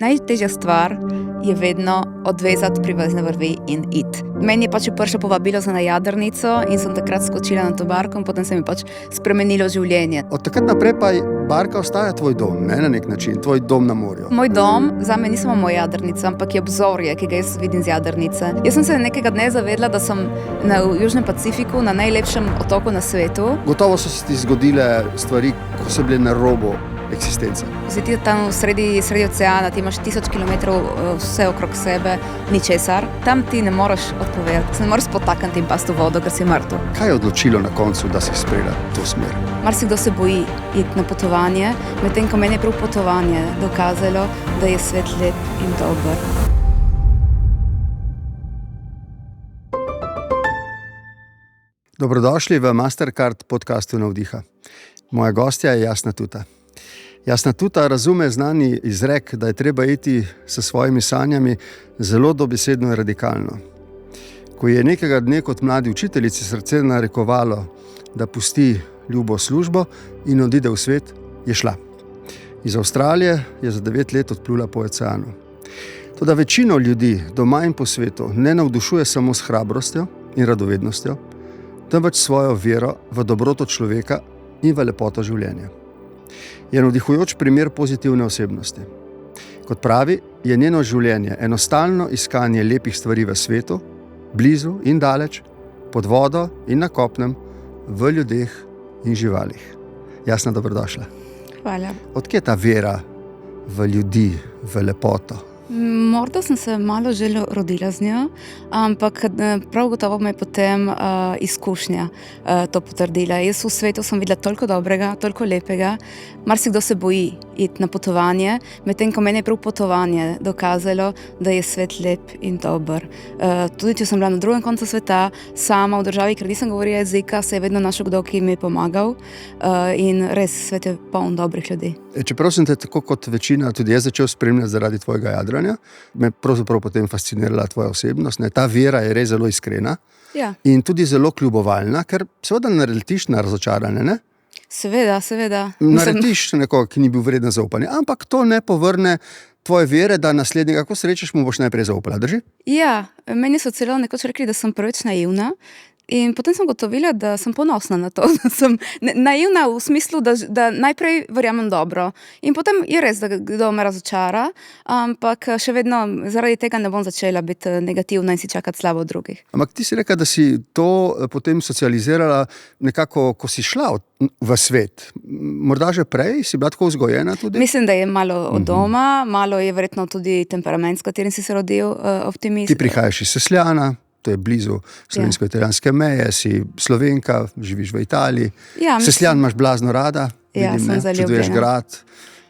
Najtežja stvar je vedno odvezati privezne vrvi in iti. Meni je pač prvo povabilo za na jadrnico in sem takrat skočila na to barko in potem se mi pač spremenilo življenje. Od takrat naprej pa barka ostaja tvoj dom, ne, na nek način, tvoj dom na morju. Moj dom zame ni samo moja jadrnica, ampak je obzorje, ki ga jaz vidim z jadrnice. Jaz sem se nekega dne zavedla, da sem na Južnem Pacifiku, na najlepšem otoku na svetu. Gotovo so se ti zgodile stvari, ko so bile na robu eksistence. Zdaj ti tam v sredi oceana, ti imaš 1000 kilometrov vse okrog sebe, ničesar. Tam ti ne moreš odpovedati, se ne moreš potakniti in pasti v vodo, ker si mrtev. Kaj je odločilo na koncu, da si sprejela to smer? Marsikdo se boji iti na potovanje, medtem ko meni je prav potovanje dokazalo, da je svet lep in dober. Dobrodošli v Mastercard podcastu Navdiha. Moja gostja je Jasna Tuta. Jasna Tuta razume znani izrek, da je treba iti s svojimi sanjami zelo dobesedno in radikalno. Ko je nekega dne kot mladi učiteljici srce narekovalo, da pusti ljubo službo in odide v svet, je šla. Iz Avstralije je za 9 let odplula po oceanu. Toda večino ljudi doma in po svetu ne navdušuje samo s hrabrostjo in radovednostjo, temveč svojo vero v dobroto človeka in v lepoto življenja. Je navdihujoč primer pozitivne osebnosti. Kot pravi, je njeno življenje enostavno iskanje lepih stvari v svetu, blizu in daleč, pod vodo in na kopnem, v ljudeh in živalih. Jasna, dobrodošla. Hvala. Odkje je ta vera v ljudi, v lepoto? Morda sem se malo že rodila z njo, ampak prav gotovo me je potem izkušnja to potrdila. Jaz v svetu sem videla toliko dobrega, toliko lepega. Marsikdo se boji iti na potovanje, medtem ko meni je prav potovanje dokazalo, da je svet lep in dober. Tudi če sem bila na drugem koncu sveta, sama v državi, ker nisem govorila jezika, se je vedno našel kdo, ki mi je pomagal in res svet je poln dobrih ljudi. Čeprav sem te tako kot večina tudi jaz začel spremljati zaradi tvojega jadranja, me pravzaprav potem fascinirala tvoja osebnost. Ta vera je res zelo iskrena, ja. In tudi zelo kljubovalna, ker seveda narediš na razočaranje, ne? Seveda. Narediš nekoga, ki ni bil vreden zaupanja, ampak to ne povrne tvoje vere, da naslednjega, ko srečeš, mu boš najprej zaupala, drži? Ja, meni so celo nekoč rekli, da sem preveč naivna. In potem sem gotovila, da sem ponosna na to, da sem naivna v smislu, da najprej verjamem dobro. In potem je res, da kdo me razočara, ampak še vedno zaradi tega ne bom začela biti negativna in si čakati slabo od drugih. Ampak ti si rekla, da si to potem socializirala nekako, ko si šla v svet. Morda že prej si bila tako vzgojena tudi? Mislim, da je malo od doma, malo je verjetno tudi temperament, s katerim si se rodil, optimist. Ti prihajaš iz Sesljana. To je blizu slovensko-italijanske meje, si Slovenka, živiš v Italiji. Ja, Sesljan imaš blazno rada, ja, vidim, čuduješ grad.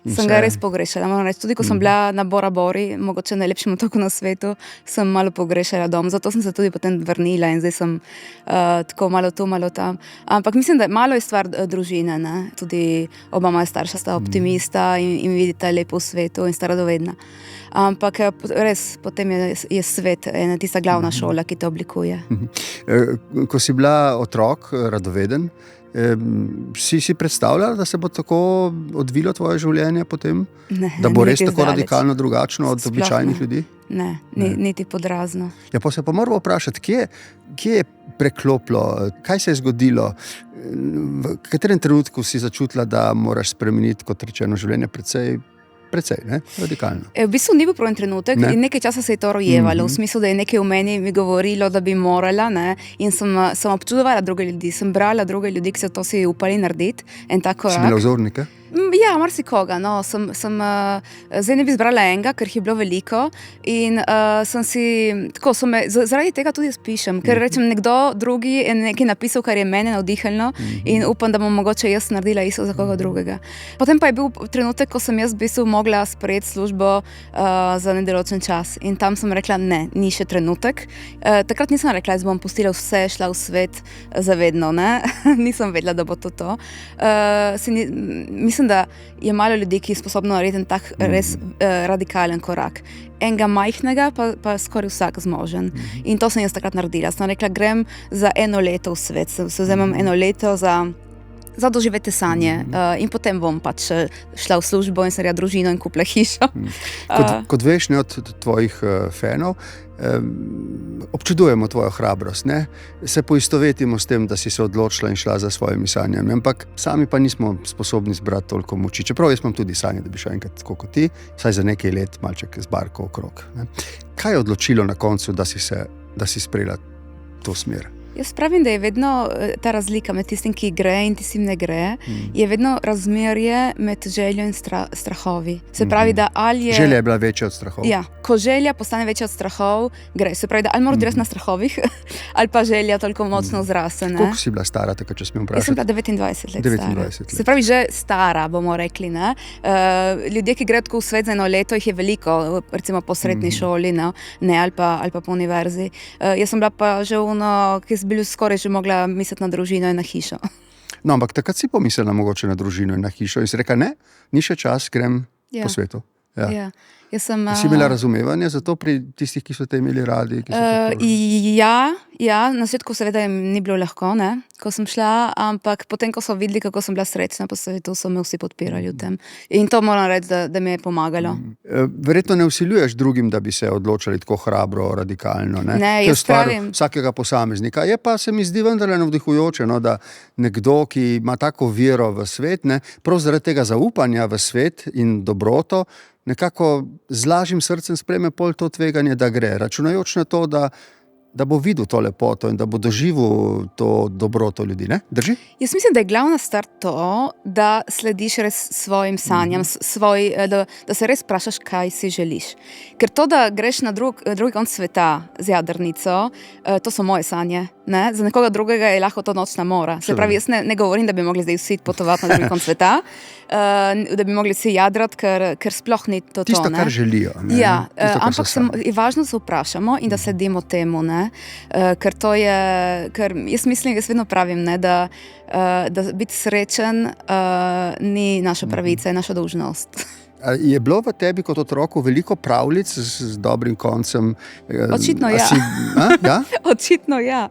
Sem ga res pogrešala, moram reči. Tudi ko sem bila na Bora Bori, mogoče najlepšem otoku na svetu, sem malo pogrešala dom. Zato sem se tudi potem vrnila in zdaj sem tako malo tu, malo tam. Ampak mislim, da malo je stvar družine, ne? Tudi oba moja starša sta optimista in vidita lepo v svetu in sta radovedna. Ampak res, potem je svet ena tista glavna šola, ki te oblikuje. Ko si bila otrok, radoveden, si predstavljala, da se bo tako odvilo tvoje življenje potem? Ne, da bo res tako radikalno drugačno od običajnih ljudi? Ne, niti podrazno. Ja, pa se pa moramo vprašati, kje je preklopilo, kaj se je zgodilo, v katerem trenutku si začutila, da moraš spremeniti, kot rečeno, življenje precej, ne? Radikalno. V bistvu ni bil pravi trenutek in nekaj časa se je to rojevalo, v smislu, da je nekaj v meni mi govorilo, da bi morala, ne? In sem občudovala druge ljudi, sem brala druge ljudi, ki so to si upali narediti. Si imela vzornike? Ja, marsikoga, no, zdaj ne bi izbrala enega, ker jih je bilo veliko in zaradi tega tudi spišem, ker rečem, nekdo drugi je nekaj napisal, kar je mene navdihalno in upam, da bom mogoče jaz naredila isto za koga drugega. Potem pa je bil trenutek, ko sem jaz v bistvu mogla sprejeti službo za nedoločen čas in tam sem rekla, ne, ni še trenutek. Takrat nisem rekla, da bom pustila vse, šla v svet zavedno, ne, nisem vedela, da bo to. Mislim, da je malo ljudi, ki je sposobno narediti tak res radikalen korak. Enega majhnega, pa skoraj vsak zmožen. In to sem jaz takrat naredila. Sem rekla, grem za 1 leto v svet. Se vzemam 1 leto za za doživeti sanje. In potem bom pač šla v službo in naredila družino in kupila hišo. Kot veš, ne, od tvojih fanov, občudujemo tvojo hrabrost. Ne? Se poistovetimo s tem, da si se odločila in šla za svojimi sanjami, ampak sami pa nismo sposobni zbrati toliko moči. Čeprav jaz imam tudi sanje, da bi šel enkrat tako kot ti, saj za nekaj let malček z barko okrog. Ne? Kaj je odločilo na koncu, da si sprejela to smer? Jaz pravim, da je vedno ta razlika med tistim, ki gre in tistim ne gre, je vedno razmerje med željo in strahovi. Se pravi, da ali je... Želja je bila večja od strahov. Ja, ko želja postane večja od strahov, gre. Se pravi, da ali moraš dirati na strahovih, ali pa želja toliko močno zraste. Koliko si bila stara, tako če smem vprašati? Jaz sem bila 29 let 29 let. Se pravi, že stara, bomo rekli. Ne? Ljudje, ki gredo tako v svet za eno leto, jih je veliko, recimo po srednji šoli, ne, ali pa po univerzi. Jaz sem bila pa že ki sem skoraj že mogla misliti na družino in na hišo. No, ampak takrat si pomislila mogoče na družino in na hišo in si rekla, ne, ni še čas, grem po svetu. Ja. Si imela razumevanje za to pri tistih, ki so te imeli radi? Ja, na začetku seveda ni bilo lahko, ne, ko sem šla, ampak potem, ko so videli, kako sem bila srečna po svetu, so me vsi podpirali v tem. In to moram reči, da mi je pomagalo. Verjetno ne vsiljuješ drugim, da bi se odločali tako hrabro, radikalno. Ne, jaz pravim. Vsakega posameznika. Je pa se mi zdi vendarle navdihujoče, da nekdo, ki ima tako vero v svet, ne, prav zaradi tega zaupanja v svet in dobroto, nekako z lažjim srcem sprejme pol to tveganje, da gre, računajoč na to, da bo videl to lepoto in da bo doživel to dobroto ljudi, ne? Drži? Jaz mislim, da je glavna stvar to, da slediš res svojim sanjam, da se res vprašaš, kaj si želiš. Ker to, da greš na drugi konec sveta z jadrnico, to so moje sanje. Ne? Za nekoga drugega je lahko to nočna mora. Se pravi, jaz ne govorim, da bi mogli zdaj vsi potovati na drugi konec sveta, da bi mogli vsi jadrati, ker sploh ni to. Tisto, kar želijo. Ne? Ja, ampak je važno, da se vprašamo in da sledimo temu. Ne? Ker to je, jaz mislim, jaz vedno pravim, ne, da biti srečen ni naša pravica, je naša dolžnost. Je bilo v tebi kot otroku veliko pravljic z dobrim koncem? Očitno ja. Ja? Očitno ja.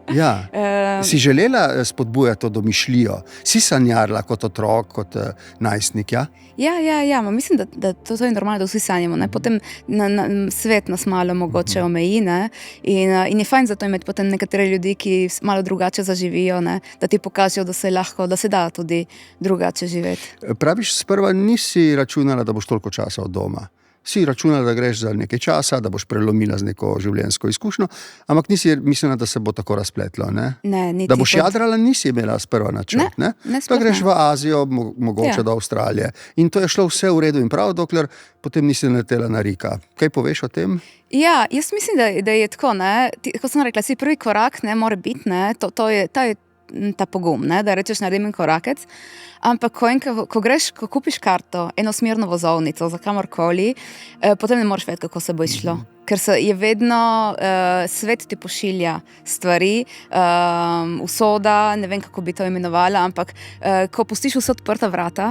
Si želela spodbujati to domišljijo? Si sanjarila kot otrok, kot najstnik? Ja? Ja. Mislim, da to je normalno, da vsi sanjamo. Ne? Potem svet nas malo mogoče omeji, ne? In je fajn zato imeti potem nekatere ljudi, ki malo drugače zaživijo, ne? Da ti pokažejo, da se lahko, da se da tudi drugače živeti. Praviš, sprva nisi računala, da boš toliko časa od doma. Si računala, da greš za nekaj časa, da boš prelomila z neko življenjsko izkušnjo, ampak nisi mislila, da se bo tako razpletlo. Ne? Ne, da boš jadrala, nisi imela sprva načrt. Ne? Da greš v Azijo, mogoče do Avstralije. In to je šlo vse v redu in prav, dokler potem nisi naletela na Rika. Kaj poveš o tem? Ja, jaz mislim, da je tako. Kot sem rekla, si prvi korak, ne, mora biti, ne, to je ta pogum, ne, da rečeš naredim korakec. Ampak ko kupiš karto, enosmerno vozovnico za kamorkoli, potem ne moreš vedeti, kako se bo išlo. Ker je vedno, svet ti pošilja stvari, usoda, ne vem, kako bi to imenovala, ampak ko pustiš vse odprta vrata,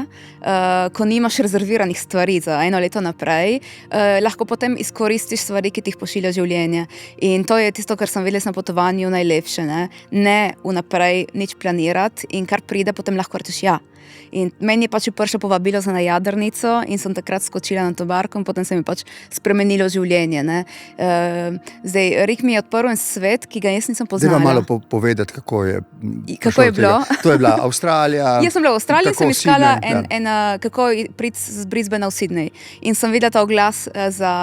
ko nimaš rezerviranih stvari za eno leto naprej, lahko potem izkoristiš stvari, ki ti jih pošilja življenje. In to je tisto, kar sem videla na potovanju najlepše. Ne vnaprej nič planirati in kar pride, potem lahko rečeš ja. In meni je pač prišlo povabilo za na jadrnico in sem takrat skočila na to barko in potem se mi pač spremenilo življenje. Ne? Zdaj, Rik mi je odprl en svet, ki ga jaz nisem poznala. Zdaj malo povedati, kako je bilo. To je bila Avstralija. Jaz sem bila v Avstraliji, sem iskala kako priti z Brisbanea v Sydney. In sem videla ta oglas za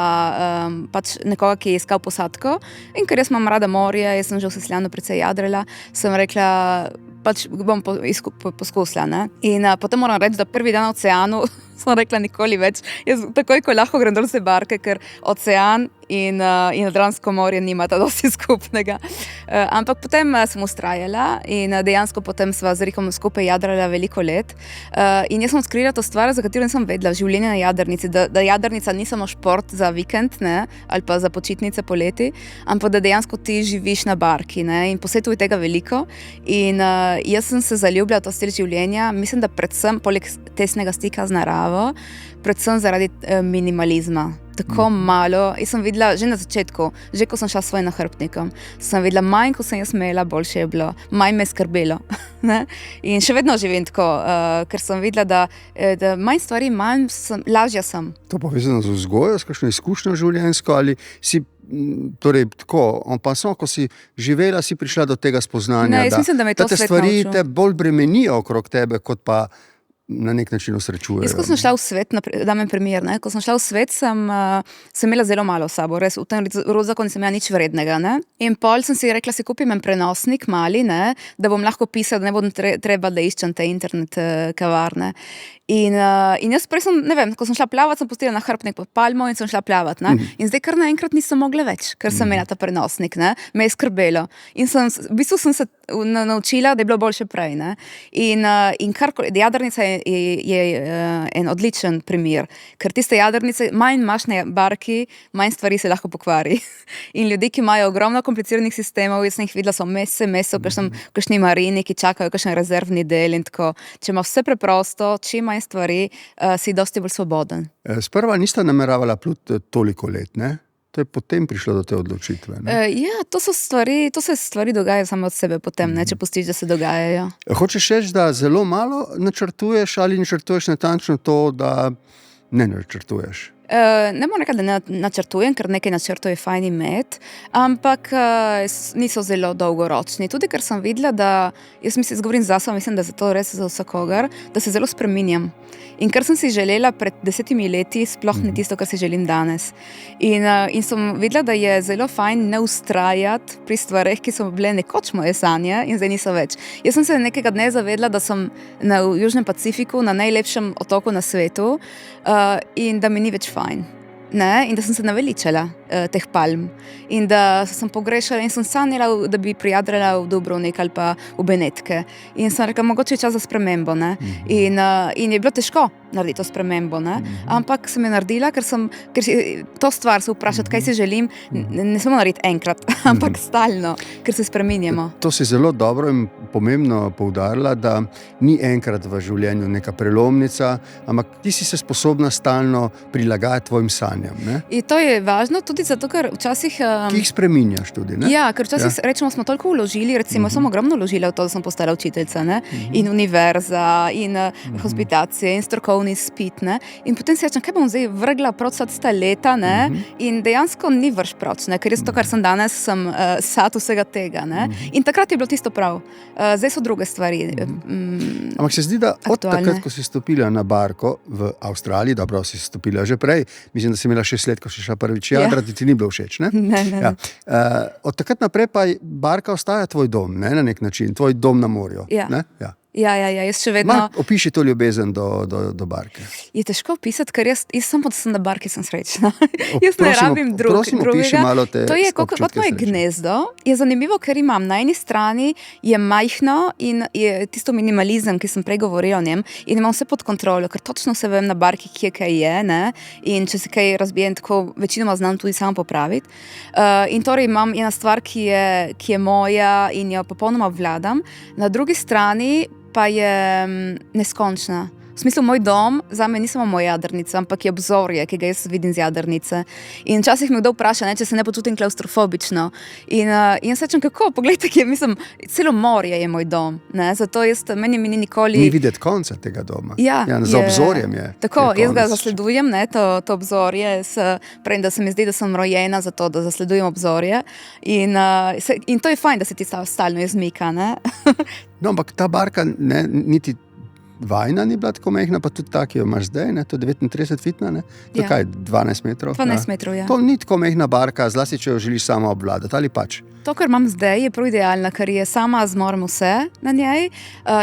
pač nekoga, ki je iskal posadko. In ker jaz imam rada morje, jaz sem že v Sesljanu precej jadrala, sem rekla, pač bom poskusila. Ne? In potem moram reči, da prvi dan na oceanu sem rekla nikoli več. Jaz takoj, ko lahko grem dol se barke, ker ocean in Jadransko morje nimata dosti skupnega. Ampak potem sem ustrajala in dejansko potem sva z Rikom skupaj jadrala veliko let. In jaz sem odkrila to stvar, za katero nisem vedela, življenje na jadrnici, da jadrnica ni samo šport za vikend, ne, ali pa za počitnice poleti, ampak da dejansko ti živiš na barki, ne, in po svetu je tega veliko. In jaz sem se zaljubila v to stil življenja, mislim, da predvsem poleg tesnega stika z naravo, glavo, predvsem zaradi minimalizma. Tako malo, jaz sem videla že na začetku, že ko sem šla s svojim nahrbtnikom, sem videla, manj ko sem jaz imela, boljše je bilo, manj me je skrbelo. In še vedno živim tako, ker sem videla, da manj stvari, lažja sem. To povezano z vzgojo, s kakšno izkušnjo življenjsko ali si, torej tako, ko si živela, si prišla do tega spoznanja, ne, jaz mislim, da me to te svet stvari naučil. te bolj bremenijo okrog tebe, kot pa na nek način osrečujejo. Jaz, ko sem šla v svet, dam en primer, ko sem šla v svet, sem imela zelo malo s sabo, res v tem rozaku nisem imela nič vrednega. Ne? In pol sem si rekla, si kupim en prenosnik mali, ne? Da bom lahko pisala, da ne bom treba, da iščem te internet kavarne. In jaz prej sem, ne vem, ko sem šla plavat, sem pustila nahrbtnik pod palmo in sem šla plavat. In zdaj kar naenkrat nisem mogla več, ker sem imela ta prenosnik, ne? Me je skrbelo. In v bistvu sem se naučila, da je bilo boljše prej. Ne? In jadrnica je en odličen primer, ker tiste jadrnice, manj imaš na barki, manj stvari se lahko pokvari. In ljudje, ki imajo ogromno kompliciranih sistemov, jaz sem jih videla, so mese, v kakšni marini, ki čakajo kakšen rezervni del in tako. Če ima vse preprosto, čim manj stvari, si dosti bolj svoboden. Sprva nista nameravala pluti toliko let, ne? To je potem prišlo do te odločitve. Ja, to se stvari dogajajo samo od sebe potem, ne, če pustiš, da se dogajajo. Hočeš reči, da zelo malo načrtuješ ali načrtuješ natančno to, da ne načrtuješ? Ne moram reči, da ne načrtujem, ker nekaj načrtov je fajn imeti, ampak niso zelo dolgoročni. Tudi ker sem videla, da, jaz govorim zase, mislim, da je to res za vsakogar, da se zelo spreminjam. In kar sem si želela pred 10 leti, sploh ni tisto, kar si želim danes. In sem videla, da je zelo fajn ne vztrajati pri stvareh, ki so bile nekoč moje sanje in zdaj niso več. Jaz sem se nekega dne zavedla, da sem v Južnem Pacifiku, na najlepšem otoku na svetu, in da mi ni več fajn. Ne? In da sem se naveličala teh palm in da sem pogrešala in sem sanjala, da bi prijadrala v Dubrovnik ali pa v Benetke. In sem rekla, mogoče je čas za spremembo. Ne? In je bilo težko narediti to spremembo, ne? Ampak sem jo naredila, ker to stvar se vprašati, kaj si želim, ne samo narediti enkrat, ampak stalno, ker se spreminjamo. To si zelo dobro in pomembno poudarila, da ni enkrat v življenju neka prelomnica, ampak ti si se sposobna stalno prilagajati tvojim sanjam. Ne? In to je važno tudi zato, ker včasih... Ki jih spreminjaš tudi, ne? Ja, ker včasih rečemo, smo toliko vložili, recimo sem ogromno vložila v to, da sem postala učiteljica, ne? In univerza, in hospitacije, in strokovni spit, ne? In potem si rečem, kaj bom zdaj vrgla proč ta leta, ne? In dejansko ni vrš proč, ne? Ker jaz to, kar sem danes, sem sad vsega tega, ne? In takrat je bilo tisto prav. Zdaj so druge stvari. Ampak se zdi, da od aktualne. takrat, ko si stopila na barko v Avstraliji, dobro, si stopila že prej, mislim, da si imela 6 let, ko si šla prvič jadrati, ti ni bilo všeč, ne? Ne. Ja. Od takrat naprej pa barka ostaja tvoj dom, ne? Na nek način, tvoj dom na morju. Ja. Ne? Ja. Ja, jaz še vedno... Opiši to ljubezen do barke. Je težko opisati, ker jaz samo, da sem na barki, sem srečna. Jaz ne rabim Prosim, opiši malo te To je kot občutke moje sreče. gnezdo. Je zanimivo, ker imam na eni strani je majhno in je tisto minimalizem, ki sem prej govorila o njem, in imam vse pod kontrolo, ker točno se vem na barki, kje kaj je, ne? In če se kaj razbijem, tako večinoma znam tudi samo popraviti. In torej imam ena stvar, ki je moja in jo popolnoma obvladam. Na drugi strani pa je neskončna. V smislu, moj dom zame ni samo moja jadrnica, ampak je obzorje, ki ga jaz vidim z jadrnice. In včasih me kdo vpraša, ne, če se ne počutim klaustrofobično. In jaz rečem, kako? Poglejte, celo morje je moj dom. Ne? Zato meni ni nikoli... Ni videti konca tega doma. Ja, za obzorjem je. Tako, je jaz ga konec. zasledujem, ne, to obzorje, pravim, da se mi zdi, da sem rojena za to, da zasledujem obzorje. In to je fajn, da se ti stalno izmika. Ne? No, ampak ta barka niti vajna ni bila tako mehna, pa tudi tak, ki jo imaš zdaj, ne? To je 39 fitna, ne? To je Ja. kaj, 12 metrov? 12 metrov, ja. To ni tako mehna barka, zlasti, če jo želiš sama obvladati, ali pač? To, kar imam zdaj, je prav idealna, ker je sama zmorem vse na njej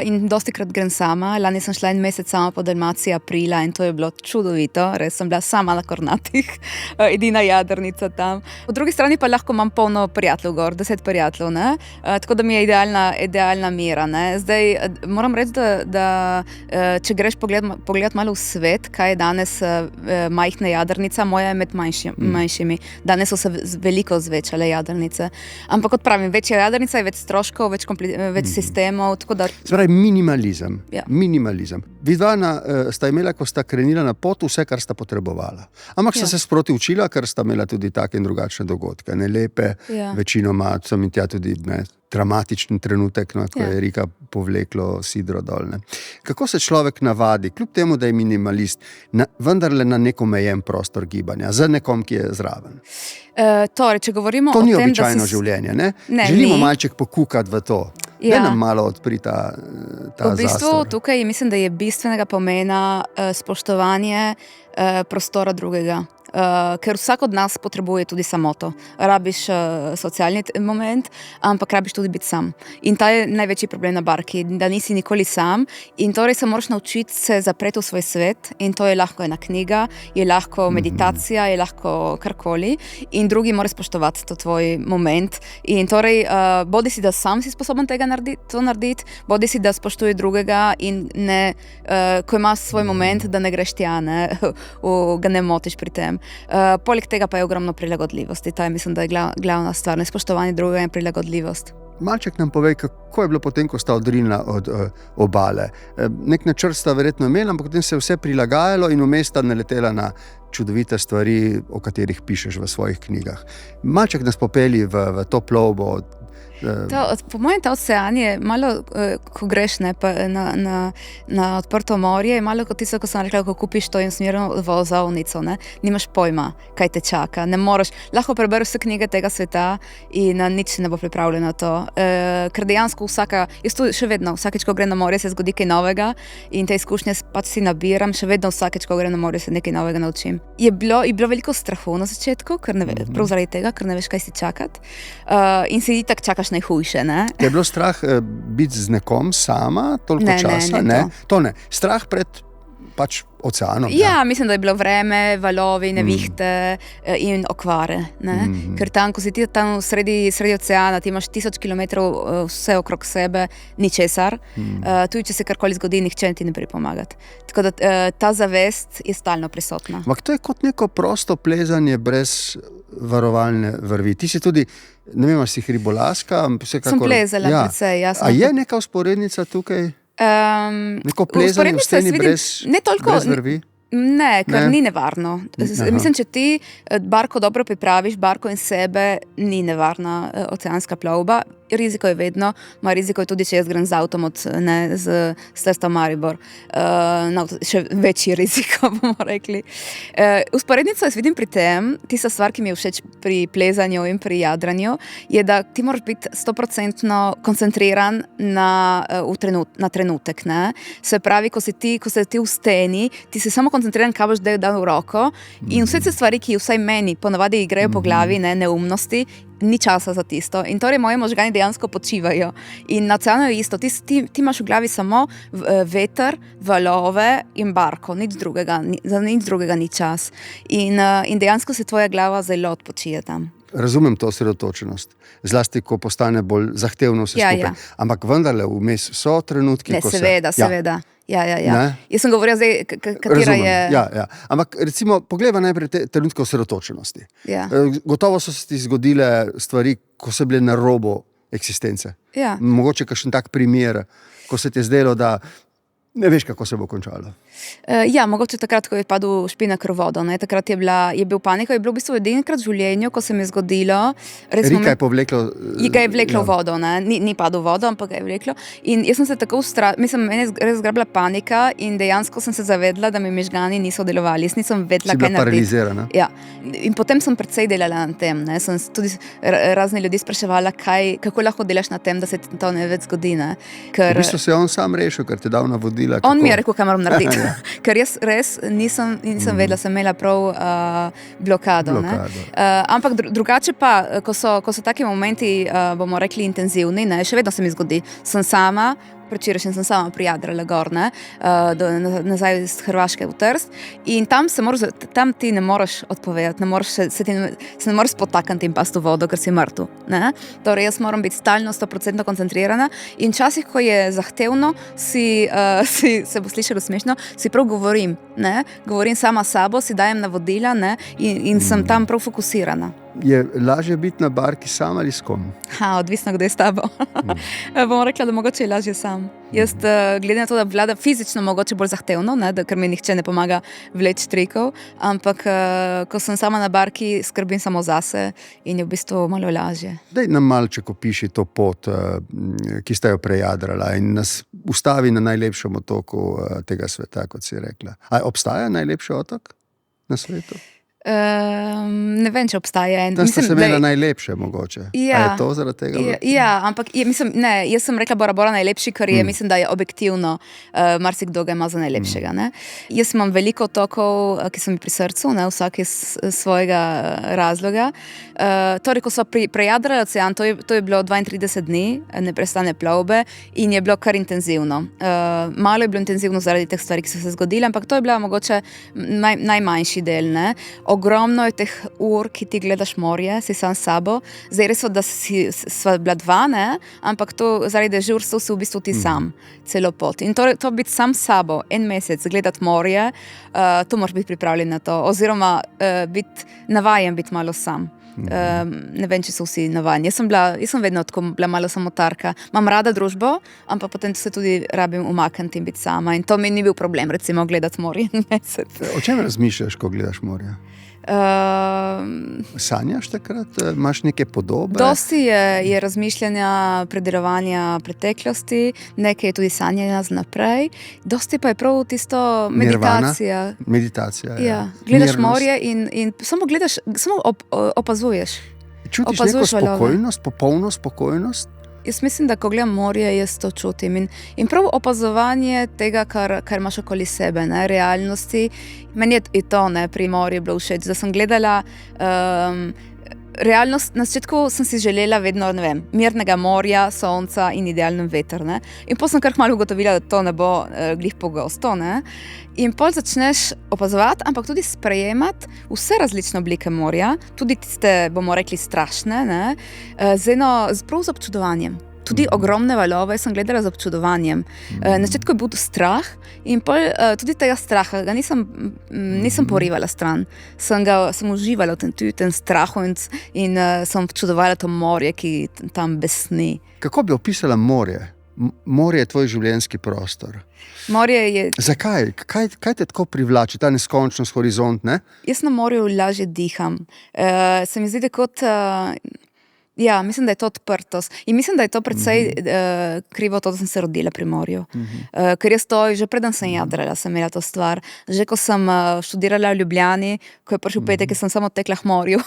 in dostikrat grem sama. Lani sem šla en mesec sama po Dalmaciji aprila in to je bilo čudovito, res sem bila sama na Kornatih, edina jadrnica tam. Po drugi strani pa lahko imam polno prijateljev gor, 10 prijateljev, ne? Tako da mi je idealna mera. Ne? Zdaj, moram reči, da če greš pogledat malo v svet, kaj je danes majhna jadrnica, moja je med manjšimi. Danes so se veliko zvečale jadrnice. Ampak kot pravim, večja jadrnica je več stroškov, več sistemov. Spravi minimalizem. Ja. Minimalizem. Vidva sta imela, ko sta krenila na pot, vse, kar sta potrebovala. Ampak sta se sproti učila, ker sta imela tudi take in drugačne dogodke. Ne lepe, večinoma sem in tja tudi dramatičen trenutek, ko je Rika povleklo sidro dol. Ne. Kako se človek navadi, kljub temu, da je minimalist, vendarle na nek omejen prostor gibanja, za nekom, ki je zraven? Torej, če govorimo to o ni tem, običajno življenje, ne? Ne, Želimo ni. malček pokukati v to. Da nam malo odpri ta v bistvu, zastor. tukaj mislim, da je bistvenega pomena spoštovanje prostora drugega. Ker vsak od nas potrebuje tudi samoto. Rabiš socialni moment, ampak rabiš tudi biti sam. In ta je največji problem na barki, da nisi nikoli sam in torej se moraš naučiti se zapreti v svoj svet in to je lahko ena knjiga, je lahko meditacija, je lahko karkoli in drugi mora spoštovati to tvoj moment. In torej, bodi si, da sam si sposoben tega narediti, bodi si, da spoštuje drugega in ne, ko imaš svoj moment, da ne greš tja, ne, ga ne motiš pri tem. Poleg tega pa je ogromno prilagodljivosti. To je, mislim, da je glavna stvar. Spoštovanje drugega in prilagodljivost. Malček nam povej, kako je bilo potem, ko sta odrinila od obale. Nek načrt sta verjetno imela, ampak potem se je vse prilagajalo in vmes sta naletela na čudovite stvari, o katerih pišeš v svojih knjigah. Malček nas popelji v to plovbo. Po mojem, ta ocean je malo, ko greš na odprto morje, je malo kot tisto, ko sem rekla, ko kupiš to in smerno vozovnico, ne? Nimaš pojma, kaj te čaka. Ne moreš, lahko prebereš vse knjige tega sveta in nič ne bo pripravljeno na to. Ker dejansko jaz tu še vedno, vsakeč, ko grem na morje, se zgodi kaj novega in te izkušnje pač si nabiram, še vedno vsakeč, ko grem na morje, se nekaj novega naučim. Je bilo veliko strahu na začetku, prav zaradi tega, ker ne veš, kaj si čakati. In si itak čakaš najhujše, ne? Je bilo strah biti z nekom sama toliko časa? Ne, to ne. Strah pred pač oceanom. Ja, mislim, da je bilo vreme, valovi, nevihte in okvare. Ne? Ker tam, ko si ti tam sredi oceana, ti imaš 1000 kilometrov vse okrog sebe, ničesar. Tudi, če se karkoli zgodi, nihče ti ne pripomagati. Tako da ta zavest je stalno prisotna. Ampak to je kot neko prosto plezanje brez varovalne vrvi. Ti si tudi, ne vem, si hribolaska? Sem plezala precej, jasno. A je neka vzporednica tukaj? Neko plezanje v steni brez vrvi? Ne, ker ni nevarno. Mislim, če ti barko dobro pripraviš, barko in sebe, ni nevarna oceanska plovba. Riziko je vedno, riziko je tudi, če jaz grem z avtom z cesta Maribor. Še večji riziko, bomo rekli. Usporednico jaz vidim pri tem, tista stvar, ki mi je všeč pri plezanju in pri jadranju, je, da ti moraš biti 100% koncentriran na trenutek. Ne? Se pravi, ko se ti v steni, ti si samo koncentriran, kaj boš dal v roko in vse te stvari, ki vsaj meni ponavadi igrajo po glavi, neumnosti, ni časa za tisto. In torej moji možgani dejansko počivajo. In na oceanu je isto. Ti imaš v glavi samo veter, valove in barko. Nič drugega, za nič drugega ni čas. In dejansko se tvoja glava zelo odpočije tam. Razumem to osredotočenost. Zlasti, ko postane bolj zahtevno vse skupaj. Ja. Ampak vendarle vmes so trenutki, ko seveda. Ja. Jaz sem govorila zdaj, katera je... Ja. Ampak recimo, poglejva najprej te trenutke osredotočenosti. Ja. Gotovo so se ti zgodile stvari, ko so bile na robu eksistence. Ja. Mogoče kakšen tak primer, ko se ti je zdelo, da ne veš, kako se bo končalo. Ja, mogoče takrat, ko je padel špinak v vodo. Ne? Takrat je bil panika, je bilo v bistvu edinkrat v življenju, ko se mi je zgodilo. Rika je povleklo... Ga je vleklo v vodo, ne? Ni padel v vodo, ampak ga je vleklo. In jaz sem se tako mene je res zgrabila panika in dejansko sem se zavedla, da mi možgani niso delovali. Jaz nisem vedela, kaj narediti. Si bila paralizirana. Ja. In potem sem precej delala na tem. Ne? Sem tudi razni ljudi spraševala, kako lahko delaš na tem, da se to ne več zgodi. Ne? V bistvu se je on sam rešil, ker te dal navodila. On mi je rekel, kaj moram narediti. Ker jaz res nisem vedela, sem imela prav blokado. Ampak drugače pa, ko so taki momenti, bomo rekli, intenzivni, ne, še vedno se mi zgodi. Sem sama, včerajšnjem sem sama prijadrala gor, nazaj iz Hrvaške v Trst in tam ti ne moreš odpovedati, se ne moreš spotakniti in pasti v vodo, ker si mrtev. Torej jaz moram biti stalno 100% koncentrirana in včasih, ko je zahtevno, se bo slišalo smešno, si prav govorim. ne, govorim sama s sabo, si dajem navodila, ne, in sem tam prav fokusirana. Je lažje biti na barki sam ali s kom? Odvisno, kdo je s tabo. Bom rekla, da mogoče je lažje sam. Jaz, glede na to, da vlada fizično mogoče bolj zahtevno, ne, ker mi nihče ne pomaga vleči trikov, ampak ko sem sama na barki, skrbim samo zase in je v bistvu malo lažje. Daj nam malček opiši to pot, ki ste jo prejadrala in nas ustavi na najlepšem otoku tega sveta, kot si rekla. A obstaja najlepši otok na svetu? Ne vem, če obstaja en. Tam ste se imela najlepše mogoče. Ja. A je to zaradi tega? Ja, ampak jaz sem rekla Bora Bora najlepši, ker je, mislim, da je objektivno, marsikdo ga ima za najlepšega. Ne? Jaz imam veliko otokov, ki so mi pri srcu, ne, vsak iz svojega razloga. Torej, ko so prejadrali ocean, to je bilo 32 dni neprestane plovbe in je bilo kar intenzivno. Malo je bilo intenzivno zaradi teh stvari, ki so se zgodile, ampak to je bila mogoče najmanjši del, ne. Ogromno je teh ur, ki ti gledaš morje, si sam s sabo. Zdaj res, da sva bila dva, ne? Ampak to zaradi dežurstva si v bistvu ti sam celo pot. In to biti sam s sabo, en mesec, gledati morje, to moraš biti pripravljen na to. Oziroma biti navajen biti malo sam. Ne vem, če so vsi navajeni. Jaz sem vedno tako bila malo samotarka. Imam rada družbo, ampak potem se tudi rabim umakniti in biti sama. In to mi ni bil problem, recimo, gledati morje en mesec. O čem razmišljaš, ko gledaš morje? Sanjaš takrat? Imaš neke podobe? Dosti je razmišljanja, predelovanja preteklosti, nekaj je tudi sanjanja za naprej. Dosti pa je prav tisto meditacija. Meditacija, ja. Gledaš morje in samo gledaš, samo opazuješ. Čutiš neko spokojnost, popolno spokojnost? Jaz mislim, da ko gledam morje, jaz to čutim. In prav opazovanje tega, kar imaš okoli sebe, ne, realnosti. Meni je to, ne, pri morju bilo všeč, da sem gledala realnost. Na začetku sem si želela vedno, ne vem, mirnega morja, sonca in idealen veter, ne. In potem sem kar kmalu ugotovila, da to ne bo glih pogosto, ne. In potem začneš opazovati, ampak tudi sprejemati vse različne oblike morja, tudi tiste, bomo rekli, strašne, ne, prav z občudovanjem. Tudi ogromne valove sem gledala z občudovanjem. Na začetku je bil strah in tudi tega straha ga nisem porivala stran. Sem uživala v tem strahu in sem občudovala to morje, ki tam besni. Kako bi opisala morje? Morje je tvoj življenjski prostor. Morje je... Zakaj? Kaj te tako privlači, ta neskončnost, horizont, ne? Jaz na morju lažje diham. Se mi zdi, da kot... Ja, mislim, da je to odprtost. In mislim, da je to predvsej krivo to, da sem se rodila pri morju. Ker jaz to, že preden sem jadrala, sem imela to stvar. Že ko sem študirala v Ljubljani, ko je prišel petek, sem samo tekla k morju.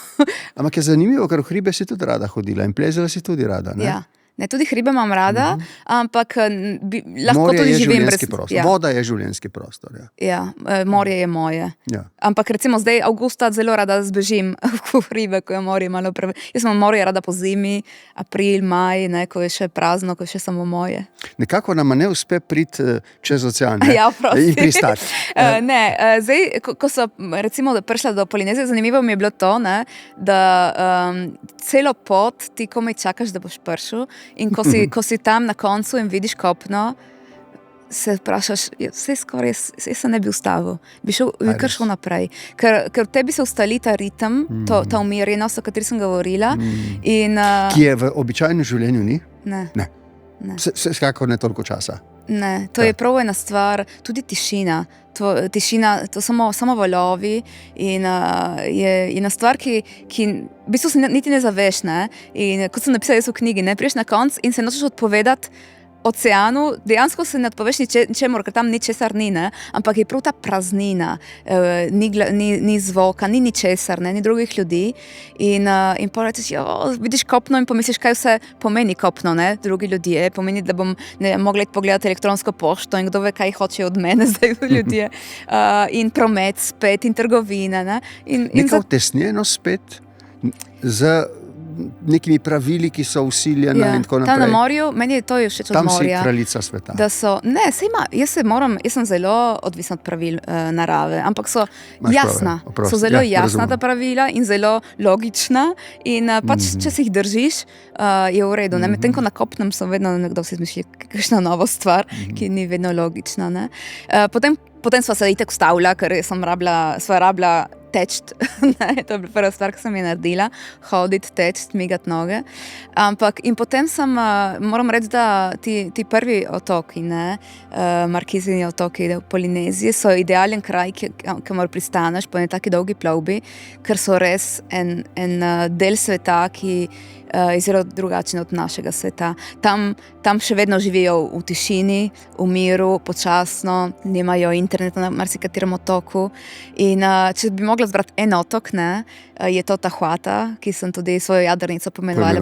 Ampak je zanimivo, ker v hribe si tudi rada hodila in plezala si tudi rada, ne? Ja. Ne, tudi hribe imam rada, ampak lahko morje tudi je živim življenjski prostor. Ja. Voda je življenjski prostor. Ja. Ja, morje je moje. Ja. Ampak recimo zdaj avgusta zelo rada zbežim v hribe, ko je morje malo Jaz imam morje rada po zimi, april, maj, ne, ko je še prazno, ko je še samo moje. Nekako nam ne uspe priti čez ocean, ne? Ja, prosti. In pristati. Zdaj, ko so recimo prišla do Polinezije, zanimivo mi je bilo to, ne, da celo pot ti komaj čakaš, da boš prišel. In ko si tam na koncu in vidiš kopno, se vprašaš, vse skoraj, jaz se ne bi ustavil, bi kar šel naprej. Ker v tebi se ustali ta ritem, ta umirjenost, o kateri sem govorila. Ki je v običajnem življenju ni? Ne. Vsekakor ne toliko časa. Ne, to je prav ena stvar, tudi tišina. Tišina, to samo valovi in je ena stvar, ki v bistvu se niti ne zaveš, ne. In kot sem napisala jaz v knjigi, ne, priješ na konc in se nočeš odpovedati oceanu, dejansko se ne odpoveš ničemur, ker tam ničesar ni, ne, ampak je prav ta praznina, ni zvoka, ni ničesar, ne, ni drugih ljudi in pa rečeš, vidiš kopno in pomisliš, kaj vse pomeni kopno, ne, drugi ljudje, pomeni, da bom mogla pogledati elektronsko pošto in kdo ve, kaj hoče od mene zdaj ljudje, in promet spet in trgovina, ne. Neka utesnjenost spet z nekimi pravili, ki so vsiljena in tako naprej. Tam na morju, meni je to všeč od morja. Tam si kraljica sveta. Jaz sem zelo odvisna od pravil narave, ampak so jasna, so zelo jasna ta pravila in zelo logična in pač, če si jih držiš, je v redu. Medtem ko na kopnem so vedno nekdo si izmišlja kakšna nova stvar, ki ni vedno logična. Ne? Potem Potem sva se itak ustavila, ker sva rabila teči. To je bila prva stvar, ki sem je naredila, hoditi, teči, migati noge. In potem moram reči, da ti prvi otoki, Markizini otoki v Polineziji, so idealen kraj, kamor pristaneš po eni taki dolgi plovbi, ker so res en del sveta, ki je zelo drugačen od našega sveta. Tam še vedno živijo v tišini, v miru, počasno, nimajo interneta na marsikaterem otoku. In če bi mogla zbrati en otok, je to Tahuata, ki sem tudi svojo jadrnico pomenovala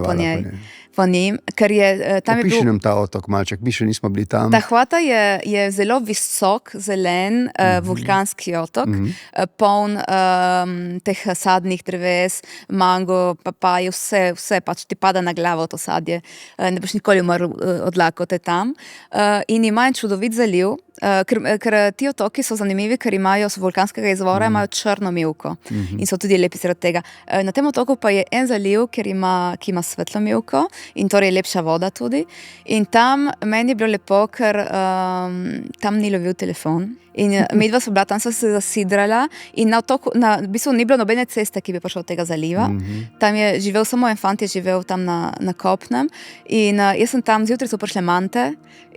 po njim, ker je tam je bil... Opiši nam ta otok, malček, mi še nismo bili tam. Tahuata je zelo visok, zelen, vulkanski otok, poln teh sadnih dreves, mango, papaj, vse pač ti pada na glavo to sadje. Ne boš nikoli umrl od lakote tam. In ima en čudovit zaliv, ker ti otoki so zanimivi, ker so vulkanskega izvora, imajo črno mivko in so tudi lepi zaradi tega. Na tem otoku pa je en zaliv, ki ima svetlo mivko in torej lepša voda tudi. In tam meni je bilo lepo, ker tam ni lovil telefon. In midva sva bila, tam sva se zasidrala in na otoku, v bistvu ni bilo nobene ceste, ki bi prišla od tega zaliva. Tam je živel samo en fant, je živel tam na kopnem in jaz sem tam, zjutraj so prišle mante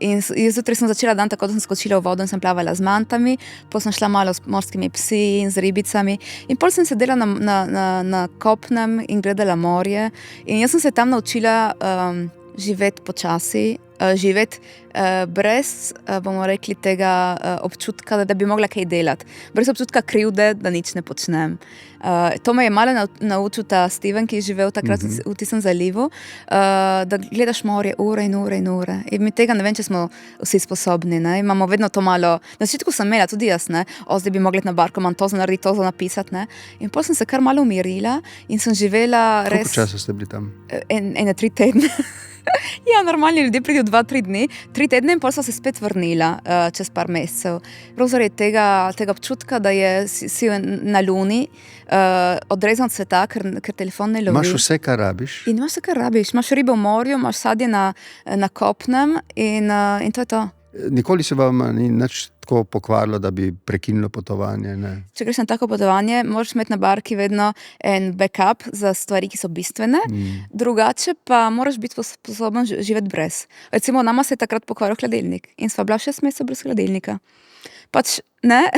in zjutraj sem začela dan tako, da sem skočila v vodo in sem plavala z mantami, potem sem šla malo s morskimi psi in z ribicami in potem sem sedela na kopnem in gledala morje in jaz sem se tam naučila živeti počasi, živeti brez, bomo rekli, tega občutka, da bi mogla kaj delati. Brez občutka krivde, da nič ne počnem. To me je malo naučil ta Steven, ki je živel takrat v tistem zalivu, da gledaš morje ure in ure in ure. In mi tega ne vem, če smo vsi sposobni. Imamo vedno to malo... Na začetku sem imela tudi jaz, zdaj bi mogla na barko, imam to za narediti, to za napisati. In potem sem se kar malo umirila in sem živela res... Koliko časa ste bili tam? Ene 3 tedne. Ja, normalni ljudje pridejo 2-3 dni, 3 tedne in potem sem se spet vrnila čez par mesecev. Prav zaradi tega občutka, da si na luni, odrezan od sveta, ker telefon ne lovi. Imaš vse, kar rabiš? In imaš vse, kar rabiš. Imaš ribe v morju, imaš sadje na kopnem in to je to. Nikoli se vam ni nič tako pokvarilo, da bi prekinilo potovanje? Ne? Če greš na tako potovanje, moraš imeti na barki vedno en backup za stvari, ki so bistvene. Drugače pa moraš biti sposoben živeti brez. Recimo, nama se je takrat pokvaril hladilnik in sva bila 6 mesecev brez hladilnika. Pač